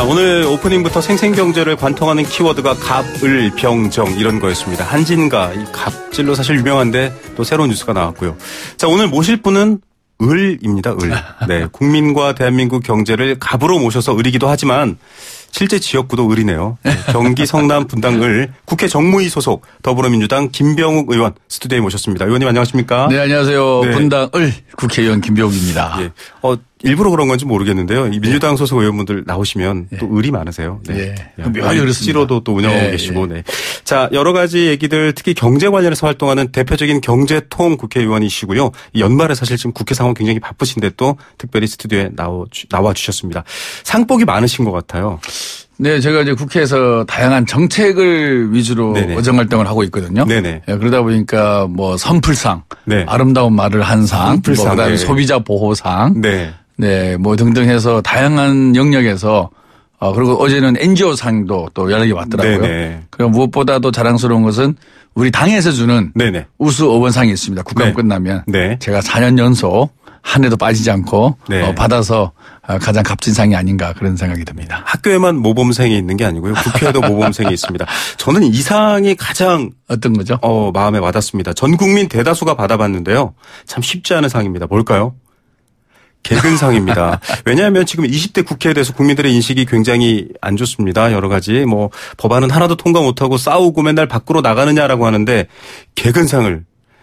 자, 오늘 오프닝부터 생생경제를 관통하는 키워드가 갑을병정 이런 거였습니다. 한진가, 이 갑질로 사실 유명한데 또 새로운 뉴스가 나왔고요. 자, 오늘 모실 분은 을입니다. 을. 네, 국민과 대한민국 경제를 갑으로 모셔서 을이기도 하지만 실제 지역구도 을이네요. 경기 성남 분당 을 국회 정무위 소속 더불어민주당 김병욱 의원 스튜디오에 모셨습니다. 의원님 안녕하십니까? 네, 안녕하세요. 네. 분당 을 국회의원 김병욱입니다. 예. 일부러 그런 건지 모르겠는데요. 이 민주당 소속 의원분들 나오시면 또 을이 많으세요. 네. 묘하게 그렇습니다. 씨로도 또 운영하고 계시고. 네. 자, 여러 가지 얘기들 특히 경제 관련해서 활동하는 대표적인 경제통 국회의원이시고요. 이 연말에 사실 지금 국회 상황 굉장히 바쁘신데 또 특별히 스튜디오에 나와 주셨습니다. 상복이 많으신 것 같아요. 네, 제가 이제 국회에서 다양한 정책을 위주로 의정 활동을 하고 있거든요. 네네. 그러다 보니까 뭐 선풀상, 네. 아름다운 말을 한 상, 뭐 그다음에 네. 소비자 보호상, 네, 뭐 등등 해서 다양한 영역에서 그리고 어제는 NGO상도 또 연락이 왔더라고요. 네네. 그리고 무엇보다도 자랑스러운 것은 우리 당에서 주는 네네. 우수 의원상이 있습니다. 국감 네. 끝나면 네. 제가 4년 연속 한 해도 빠지지 않고 네. 받아서 가장 값진 상이 아닌가 그런 생각이 듭니다. 학교에만 모범생이 있는 게 아니고요. 국회에도 모범생이 있습니다. 저는 이 상이 가장 어떤 거죠? 마음에 와닿습니다. 전 국민 대다수가 받아봤는데요. 참 쉽지 않은 상입니다. 뭘까요? 개근상입니다. 왜냐하면 지금 20대 국회에 대해서 국민들의 인식이 굉장히 안 좋습니다. 여러 가지 뭐 법안은 하나도 통과 못하고 싸우고 맨날 밖으로 나가느냐라고 하는데 개근상을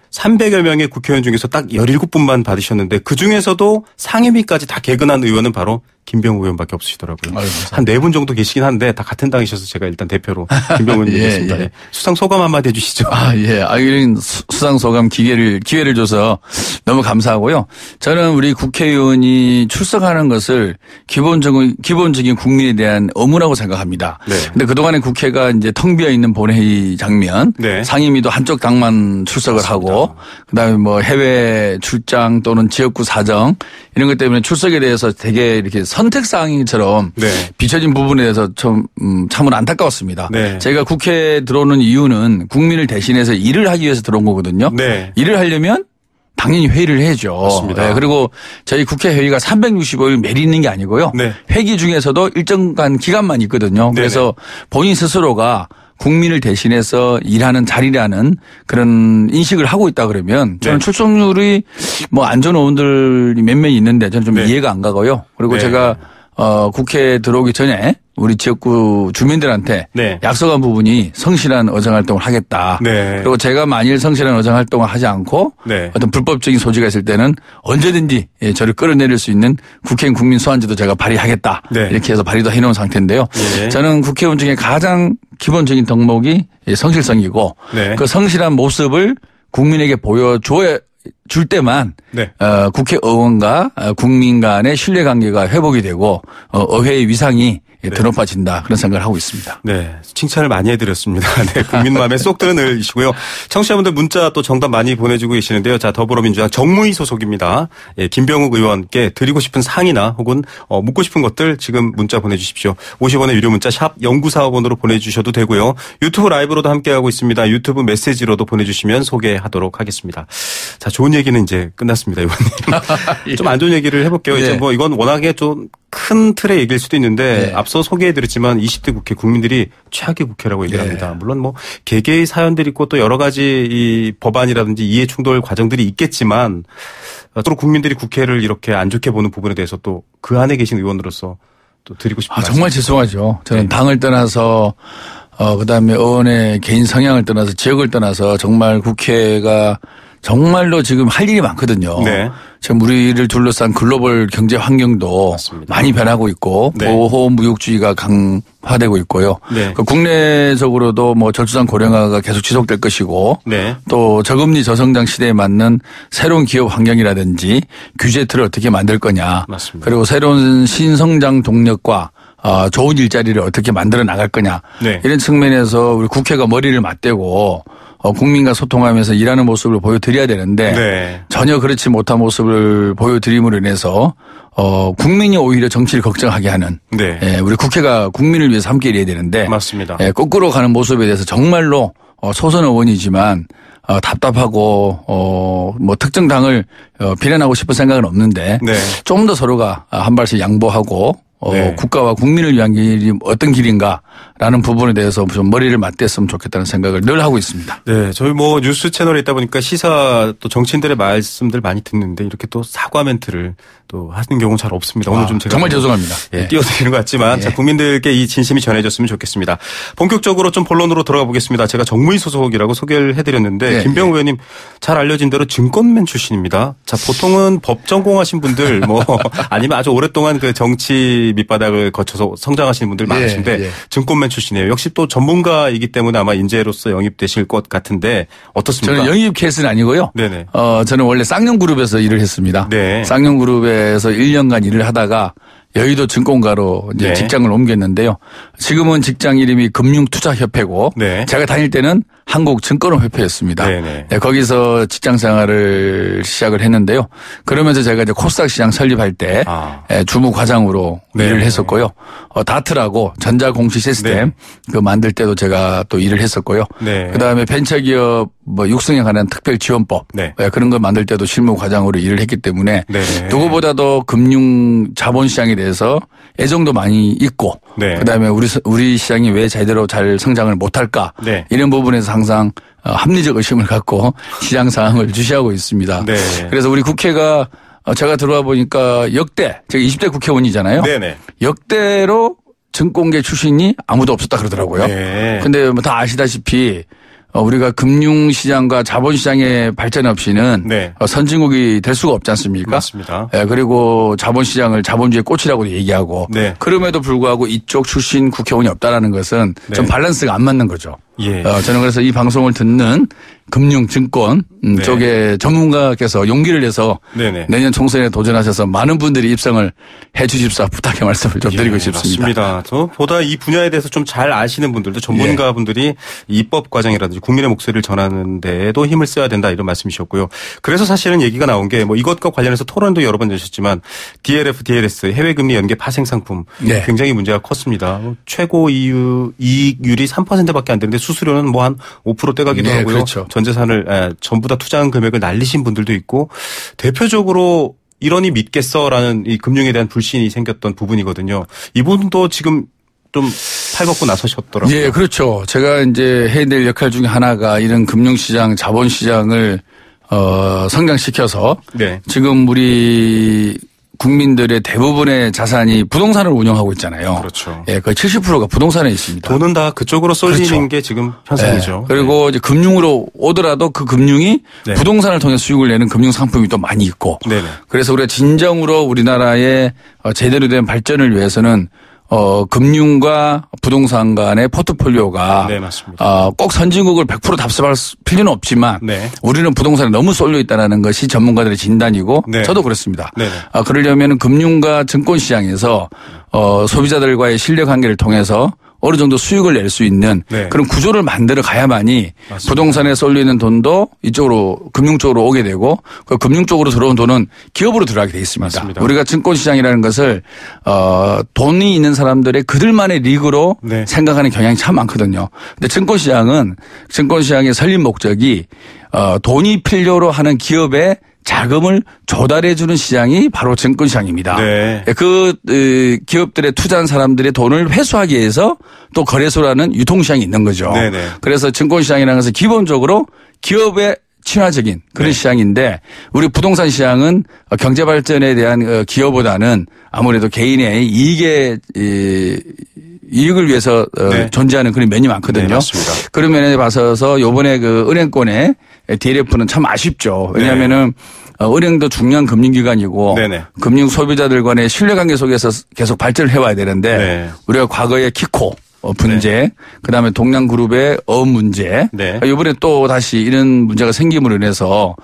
300여 명의 국회의원 중에서 딱 17분만 받으셨는데 그중에서도 상임위까지 다 개근한 의원은 바로 김병욱 의원밖에 없으시더라고요. 한 4분 정도 계시긴 한데 다 같은 당이셔서 제가 일단 대표로 김병욱 의원님 드리겠습니다. 예, 예. 수상 소감 한마디 해주시죠. 예. 이런 수상 소감 기회를 줘서 너무 감사하고요. 저는 우리 국회의원이 출석하는 것을 기본적인 국민에 대한 의무라고 생각합니다. 그런데 네. 그동안에 국회가 이제 텅 비어 있는 본회의 장면, 네. 상임위도 한쪽 당만 출석을 맞습니다. 하고, 그다음에 뭐 해외 출장 또는 지역구 사정 이런 것 때문에 출석에 대해서 되게 이렇게 선택사항처럼 네. 비춰진 부분에 대해서 좀 참으로 안타까웠습니다. 네. 제가 국회에 들어오는 이유는 국민을 대신해서 일을 하기 위해서 들어온 거거든요. 네. 일을 하려면 당연히 회의를 해야죠. 맞습니다. 네. 그리고 저희 국회 회의가 365일 매일 있는 게 아니고요. 네. 회기 중에서도 일정간 기간만 있거든요. 그래서 네네. 본인 스스로가 국민을 대신해서 일하는 자리라는 그런 인식을 하고 있다 그러면 저는 네. 출석률이 뭐 안전 의원들이 몇 명 있는데 저는 좀 네. 이해가 안 가고요. 그리고 네. 제가 국회에 들어오기 전에 우리 지역구 주민들한테 네. 약속한 부분이 성실한 의정활동을 하겠다. 네. 그리고 제가 만일 성실한 의정활동을 하지 않고 네. 어떤 불법적인 소지가 있을 때는 언제든지 저를 끌어내릴 수 있는 국회의원 국민 소환제도 제가 발의하겠다. 네. 이렇게 해서 발의도 해놓은 상태인데요. 네. 저는 국회의원 중에 가장 기본적인 덕목이 성실성이고 네. 그 성실한 모습을 국민에게 보여줘야 줄 때만 네. 국회의원과 국민 간의 신뢰관계가 회복이 되고 의회의 위상이 네. 더 높아진다 그런 생각을 하고 있습니다. 네, 칭찬을 많이 해드렸습니다. 네, 국민 마음에 쏙 드는 을이시고요. 청취자분들 문자 또 정답 많이 보내주고 계시는데요. 자, 더불어민주당 정무위 소속입니다. 예, 김병욱 의원께 드리고 싶은 상이나 혹은 묻고 싶은 것들 지금 문자 보내주십시오. 50원의 유료 문자 샵 0945번으로 보내주셔도 되고요. 유튜브 라이브로도 함께하고 있습니다. 유튜브 메시지로도 보내주시면 소개하도록 하겠습니다. 자, 좋은 얘기는 이제 끝났습니다, 의원님. 좀 안 좋은 얘기를 해볼게요. 네. 이제 뭐 이건 워낙에 좀 큰 틀의 얘기일 수도 있는데 네. 앞서 소개해드렸지만 20대 국회 국민들이 최악의 국회라고 얘기를 합니다. 네. 물론 뭐 개개의 사연들이 있고 또 여러 가지 이 법안이라든지 이해 충돌 과정들이 있겠지만 또 국민들이 국회를 이렇게 안 좋게 보는 부분에 대해서 또 그 안에 계신 의원으로서 또 드리고 싶은 말씀. 정말 죄송하죠. 저는 네. 당을 떠나서 그다음에 의원의 개인 성향을 떠나서 지역을 떠나서 정말 국회가 정말로 지금 할 일이 많거든요. 네. 지금 우리를 둘러싼 글로벌 경제 환경도 맞습니다. 많이 변하고 있고 네. 보호 무역주의가 강화되고 있고요. 네. 국내적으로도 뭐 저출산 고령화가 계속 지속될 것이고 네. 또 저금리 저성장 시대에 맞는 새로운 기업 환경이라든지 규제 틀을 어떻게 만들 거냐. 맞습니다. 그리고 새로운 신성장 동력과 좋은 일자리를 어떻게 만들어 나갈 거냐. 네. 이런 측면에서 우리 국회가 머리를 맞대고 국민과 소통하면서 일하는 모습을 보여드려야 되는데 네. 전혀 그렇지 못한 모습을 보여드림으로 인해서 국민이 오히려 정치를 걱정하게 하는 네. 우리 국회가 국민을 위해서 함께 일해야 되는데 맞습니다. 거꾸로 가는 모습에 대해서 정말로 소선 의원이지만 답답하고 뭐 특정 당을 비난하고 싶은 생각은 없는데 네. 좀 더 서로가 한 발씩 양보하고 네. 국가와 국민을 위한 길이 어떤 길인가라는 부분에 대해서 좀 머리를 맞댔으면 좋겠다는 생각을 늘 하고 있습니다. 네, 저희 뭐 뉴스 채널에 있다 보니까 시사 또 정치인들의 말씀들 많이 듣는데 이렇게 또 사과 멘트를 또 하는 경우는 잘 없습니다. 오늘 좀 제가 정말 죄송합니다. 예, 띄워드리는 것 같지만 자, 국민들께 이 진심이 전해졌으면 좋겠습니다. 본격적으로 좀 본론으로 들어가 보겠습니다. 제가 정무위 소속이라고 소개를 해드렸는데 김병우 의원님 잘 알려진 대로 증권맨 출신입니다. 자, 보통은 법 전공하신 분들 뭐 아니면 아주 오랫동안 그 정치 밑바닥을 거쳐서 성장하시는 분들 많으신데 증권맨 출신이에요. 역시 또 전문가이기 때문에 아마 인재로서 영입되실 것 같은데 어떻습니까? 저는 영입 케이스는 아니고요. 네네. 저는 원래 쌍용그룹에서 일을 했습니다. 네. 쌍용그룹에서 1년간 일을 하다가 여의도 증권가로 이제 직장을 옮겼는데요. 지금은 직장 이름이 금융투자협회고 제가 다닐 때는 한국증권업협회였습니다. 네, 거기서 직장 생활을 시작을 했는데요. 그러면서 제가 이제 코스닥 시장 설립할 때 주무 과장으로 일을 했었고요. 다트라고 전자공시 시스템 그 만들 때도 제가 또 일을 했었고요. 그다음에 벤처기업 뭐 육성에 관한 특별지원법 그런 거 만들 때도 실무 과장으로 일을 했기 때문에 누구보다도 금융 자본시장에 대해서 애정도 많이 있고 그다음에 우리 시장이 왜 제대로 잘 성장을 못할까 이런 부분에서 항상 합리적 의심을 갖고 시장 상황을 주시하고 있습니다. 그래서 우리 국회가 제가 들어와 보니까 역대 제가 20대 국회의원이잖아요. 역대로 증권계 출신이 아무도 없었다 그러더라고요. 근데 뭐 다 아시다시피 우리가 금융시장과 자본시장의 발전 없이는 선진국이 될 수가 없지 않습니까? 맞습니다. 그리고 자본시장을 자본주의 꽃이라고도 얘기하고 그럼에도 불구하고 이쪽 출신 국회의원이 없다라는 것은 좀 밸런스가 안 맞는 거죠. 저는 그래서 이 방송을 듣는 금융, 증권 쪽에 전문가께서 용기를 내서 내년 총선에 도전하셔서 많은 분들이 입성을 해 주십사 부탁의 말씀을 좀 드리고 싶습니다. 맞습니다. 저보다 이 분야에 대해서 좀 잘 아시는 분들도 전문가분들이 입법 과정이라든지 국민의 목소리를 전하는 데에도 힘을 써야 된다 이런 말씀이셨고요. 그래서 사실은 얘기가 나온 게 뭐 이것과 관련해서 토론도 여러 번 되셨지만 DLF, DLS 해외금리 연계 파생 상품 굉장히 문제가 컸습니다. 최고 이익률이 3%밖에 안 되는데 수수료는 뭐 한 5% 떼가기도 하고요. 그렇죠. 전 재산을 전부 다 투자한 금액을 날리신 분들도 있고 대표적으로 이러니 믿겠어라는 이 금융에 대한 불신이 생겼던 부분이거든요. 이분도 지금 좀 팔벗고 나서셨더라고요. 예, 그렇죠. 제가 이제 해야 될 역할 중에 하나가 이런 금융시장, 자본시장을 성장시켜서 지금 우리 국민들의 대부분의 자산이 부동산을 운영하고 있잖아요. 그렇죠. 예, 거의 70%가 부동산에 있습니다. 돈은 다 그쪽으로 쏠리는 게 지금 현상이죠. 그리고 이제 금융으로 오더라도 그 금융이 부동산을 통해 수익을 내는 금융 상품이 또 많이 있고. 그래서 우리가 진정으로 우리나라의 제대로 된 발전을 위해서는 금융과 부동산 간의 포트폴리오가 꼭 선진국을 100% 답습할 필요는 없지만 우리는 부동산에 너무 쏠려 있다는 것이 전문가들의 진단이고 저도 그렇습니다. 그러려면 금융과 증권 시장에서 소비자들과의 신뢰 관계를 통해서 어느 정도 수익을 낼 수 있는 그런 구조를 만들어 가야만이 부동산에 쏠려 있는 돈도 이쪽으로 금융 쪽으로 오게 되고 그 금융 쪽으로 들어온 돈은 기업으로 들어가게 돼 있습니다. 우리가 증권시장이라는 것을 돈이 있는 사람들의 그들만의 리그로 생각하는 경향이 참 많거든요. 근데 증권시장의 설립 목적이 돈이 필요로 하는 기업의 자금을 조달해 주는 시장이 바로 증권시장입니다. 그 기업들의 투자한 사람들의 돈을 회수하기 위해서 또 거래소라는 유통시장이 있는 거죠. 그래서 증권시장이라는 것은 기본적으로 기업의 친화적인 그런 시장인데 우리 부동산 시장은 경제 발전에 대한 기여보다는 아무래도 개인의 이익을 위해서 존재하는 그런 면이 많거든요. 그런 면에 봐서 요번에 그 은행권의 DLF는 참 아쉽죠. 왜냐하면은 은행도 중요한 금융기관이고 금융 소비자들 간의 신뢰관계 속에서 계속 발전을 해와야 되는데 우리가 과거에 키코 문제, 그다음에 동양그룹의 어음 문제, 이번에 또 다시 이런 문제가 생김으로 인해서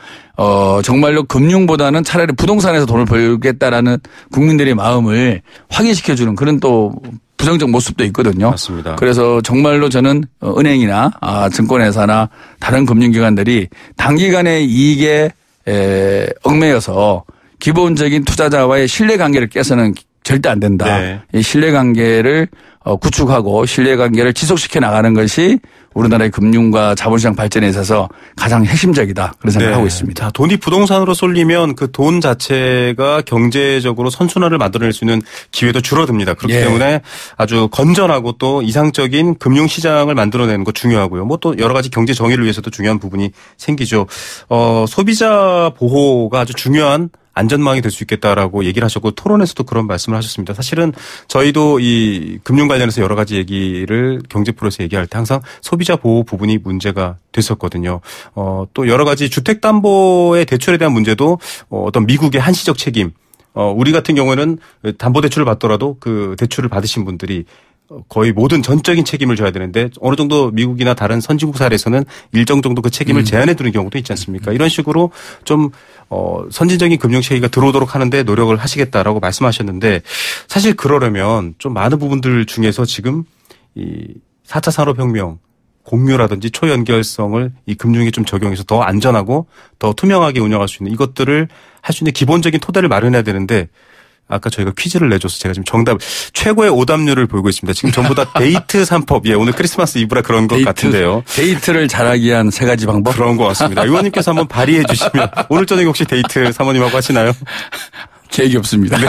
정말로 금융보다는 차라리 부동산에서 돈을 벌겠다라는 국민들의 마음을 확인시켜주는 그런 또 부정적 모습도 있거든요. 그래서 정말로 저는 은행이나 증권회사나 다른 금융기관들이 단기간의 이익에 얽매여서 기본적인 투자자와의 신뢰관계를 깨서는 절대 안 된다. 이 신뢰관계를 구축하고 신뢰관계를 지속시켜 나가는 것이 우리나라의 금융과 자본시장 발전에 있어서 가장 핵심적이다 그런 생각을 하고 있습니다. 자, 돈이 부동산으로 쏠리면 그 돈 자체가 경제적으로 선순환을 만들어낼 수 있는 기회도 줄어듭니다. 그렇기 때문에 아주 건전하고 또 이상적인 금융시장을 만들어내는 거 중요하고요. 뭐 또 여러 가지 경제 정의를 위해서도 중요한 부분이 생기죠. 소비자 보호가 아주 중요한 안전망이 될 수 있겠다라고 얘기를 하셨고 토론에서도 그런 말씀을 하셨습니다. 사실은 저희도 이 금융 관련해서 여러 가지 얘기를 경제 프로에서 얘기할 때 항상 소비자 보호 부분이 문제가 됐었거든요. 또 여러 가지 주택담보의 대출에 대한 문제도 어떤 미국의 한시적 책임, 우리 같은 경우에는 담보대출을 받더라도 그 대출을 받으신 분들이 거의 모든 전적인 책임을 져야 되는데 어느 정도 미국이나 다른 선진국 사례에서는 일정 정도 그 책임을 제한해 두는 경우도 있지 않습니까? 이런 식으로 좀 선진적인 금융 체계가 들어오도록 하는데 노력을 하시겠다라고 말씀하셨는데 사실 그러려면 좀 많은 부분들 중에서 지금 이 4차 산업혁명 공유라든지 초연결성을 이 금융에 좀 적용해서 더 안전하고 더 투명하게 운영할 수 있는 이것들을 할 수 있는 기본적인 토대를 마련해야 되는데 아까 저희가 퀴즈를 내줘서 제가 지금 정답 최고의 오답률을 보이고 있습니다. 지금 전부 다 데이트 3법. 오늘 크리스마스 이브라 그런 것 같은데요. 데이트를 잘하기 위한 3가지 방법? 그런 것 같습니다. 의원님께서 한번 발의해 주시면 오늘 저녁에 혹시 데이트 사모님하고 하시나요? 계획이 없습니다. 네,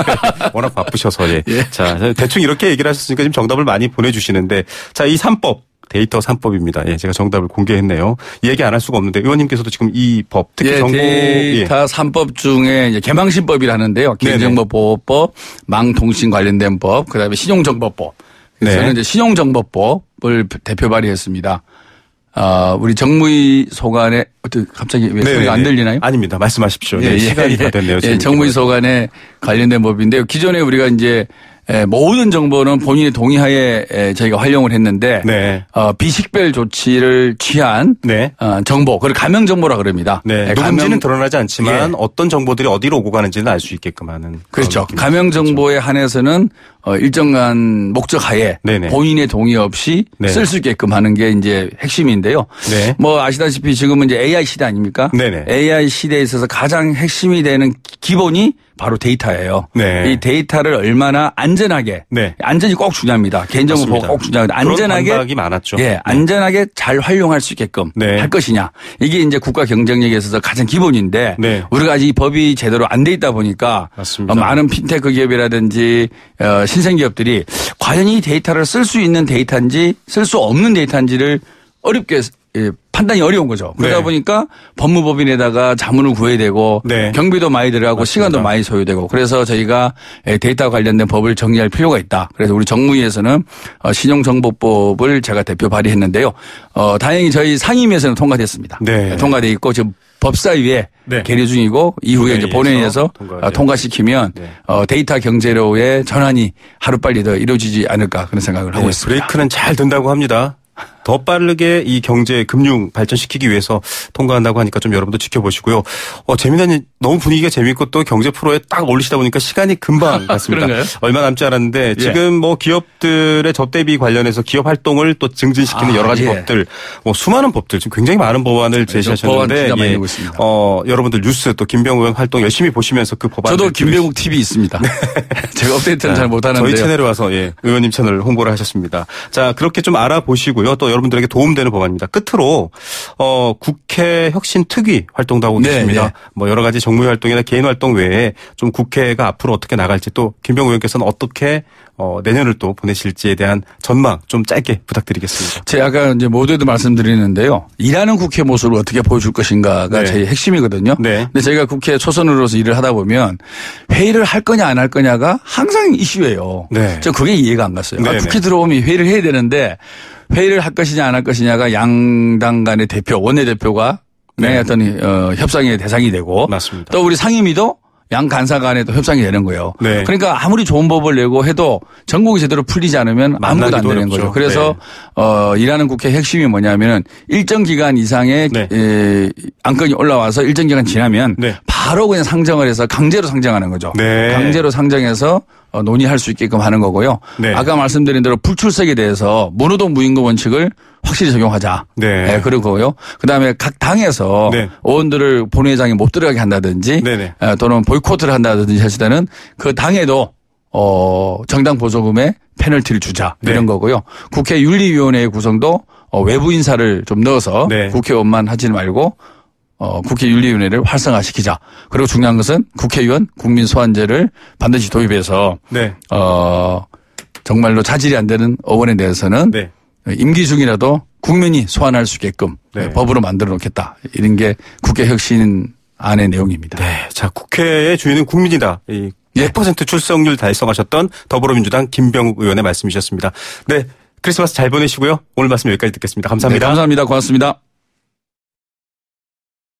워낙 바쁘셔서 예. 자, 대충 이렇게 얘기를 하셨으니까 지금 정답을 많이 보내주시는데 자, 이 3법. 데이터 3법입니다. 예, 제가 정답을 공개했네요. 이 얘기 안 할 수가 없는데 의원님께서도 지금 이 법 특히 정보 데이터 3법 중에 이제 개망신법이라는데요. 개인정보보호법, 망통신 관련된 법, 그다음에 신용정보법. 그래서 저는 이제 신용정보법을 대표 발의했습니다. 우리 정무위 소관에 어떻게 갑자기 왜 소리가 안 들리나요? 아닙니다. 말씀하십시오. 네, 시간이 다 됐네요. 정무위 소관에 관련된 법인데요. 기존에 우리가 이제 모든 정보는 본인의 동의하에 저희가 활용을 했는데 비식별 조치를 취한 정보, 그걸 가명 정보라 그럽니다. 누군지는 드러나지 않지만 어떤 정보들이 어디로 오고 가는지는 알 수 있게끔 하는. 그렇죠. 가명 정보에 한해서는 일정한 목적하에 본인의 동의 없이 쓸 수 있게끔 하는 게 이제 핵심인데요. 뭐 아시다시피 지금은 이제 AI 시대 아닙니까? AI 시대에 있어서 가장 핵심이 되는 기본이 바로 데이터예요. 이 데이터를 얼마나 안전하게, 안전이 꼭 중요합니다. 개인정보 보호가 꼭 중요합니다. 안전하게, 그런 많았죠. 안전하게 잘 활용할 수 있게끔 할 것이냐. 이게 이제 국가 경쟁력에 있어서 가장 기본인데 우리가 아직 이 법이 제대로 안 돼 있다 보니까 많은 핀테크 기업이라든지 신생 기업들이 과연 이 데이터를 쓸 수 있는 데이터인지 쓸 수 없는 데이터인지를 어렵게 판단이 어려운 거죠. 그러다 보니까 법무법인에다가 자문을 구해야 되고 경비도 많이 들어가고 시간도 많이 소요되고 그래서 저희가 데이터 관련된 법을 정리할 필요가 있다. 그래서 우리 정무위에서는 신용정보법을 제가 대표 발의했는데요. 다행히 저희 상임위에서는 통과됐습니다. 통과돼 있고 지금 법사위에 계류 중이고 이후에 이제 본회의에서 통과시키면 데이터 경제로의 전환이 하루빨리 더 이루어지지 않을까 그런 생각을 하고 있습니다. 브레이크는 잘 된다고 합니다. 더 빠르게 이 경제 금융 발전시키기 위해서 통과한다고 하니까 좀 여러분도 지켜보시고요. 재미난 너무 분위기가 재밌고 또 경제 프로에 딱 어울리시다 보니까 시간이 금방 갔습니다. 얼마 남지 않았는데 지금 뭐 기업들의 접대비 관련해서 기업 활동을 또 증진시키는 여러 가지 법들, 수많은 법들 지금 굉장히 많은 법안을 제시하셨는데 여러분들 뉴스 또 김병욱 의원 활동 열심히 보시면서 그 법안 저도 김병욱 TV 있습니다. 제가 업데이트는 잘 못하는데요. 저희 채널에 와서 의원님 채널 홍보를 하셨습니다. 자, 그렇게 좀 알아보시고요. 또 여러분들에게 도움되는 법안입니다. 끝으로 국회 혁신특위 활동도 하고 계십니다. 뭐 여러 가지 정무위 활동이나 개인 활동 외에 좀 국회가 앞으로 어떻게 나갈지 또 김병욱 의원께서는 어떻게 내년을 또 보내실지에 대한 전망 좀 짧게 부탁드리겠습니다. 제가 아까 이제 모두에도 말씀드리는데요. 일하는 국회 모습을 어떻게 보여줄 것인가가 제 핵심이거든요. 근데 저희가 국회 초선으로서 일을 하다 보면 회의를 할 거냐 안 할 거냐가 항상 이슈예요. 저 그게 이해가 안 갔어요. 국회 들어오면 회의를 해야 되는데 회의를 할 것이냐 안 할 것이냐가 양당 간의 대표, 원내대표가 어떤 협상의 대상이 되고 맞습니다. 또 우리 상임위도 양 간사 간에도 협상이 되는 거예요. 그러니까 아무리 좋은 법을 내고 해도 전국이 제대로 풀리지 않으면 아무것도 안 되는 어렵죠. 거죠. 그래서 일하는 국회 핵심이 뭐냐면 일정 기간 이상의 안건이 올라와서 일정 기간 지나면 바로 그냥 상정을 해서 강제로 상정하는 거죠. 강제로 상정해서 논의할 수 있게끔 하는 거고요. 아까 말씀드린 대로 불출석에 대해서 무노동 무임금 원칙을 확실히 적용하자. 그러고요. 그다음에 각 당에서 의원들을 본회의장에 못 들어가게 한다든지 또는 보이콧을 한다든지 했을 때는 그 당에도 정당 보조금에 페널티를 주자 이런 거고요. 국회 윤리위원회의 구성도 외부 인사를 좀 넣어서 네. 국회의원만 하지 말고 국회윤리위원회를 활성화시키자. 그리고 중요한 것은 국회의원 국민소환제를 반드시 도입해서 네. 정말로 자질이 안 되는 의원에 대해서는 네. 임기 중이라도 국민이 소환할 수 있게끔 네. 법으로 만들어 놓겠다. 이런 게 국회 혁신 안의 내용입니다. 네. 자, 국회의 주인은 국민이다. 100% 출석률 달성하셨던 더불어민주당 김병욱 의원의 말씀이셨습니다. 네. 크리스마스 잘 보내시고요. 오늘 말씀 여기까지 듣겠습니다. 감사합니다. 네, 감사합니다. 고맙습니다.